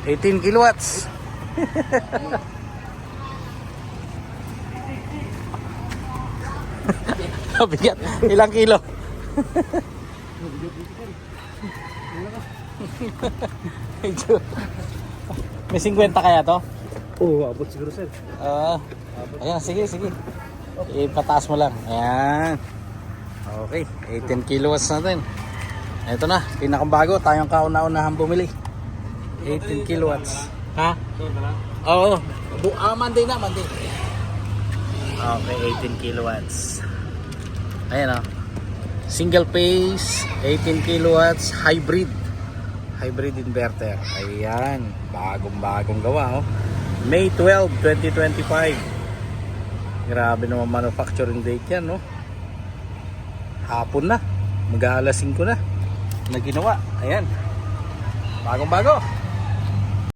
18 kilowatts. Bigat. Ilang kilo? May 50 kaya to? Oo, abot siguro sir. Ayan, sige. Ipataas mo lang. Ayan. Okay, 18 kilowatts natin. Ito na, pinakabago. Tayong kauna-unahan bumili. 18 kilowatts. Ha? Oo. Monday na, Monday. Okay, 18 kilowatts. Ayan o. Single phase, 18 kilowatts, hybrid. Hybrid inverter. Ayan. Bagong gawa, oh. May 12, 2025. Grabe naman manufacturing date yan, no? Hapon na. Mag-aalas 5 na. Na ginawa. Ayan. Bagong-bago.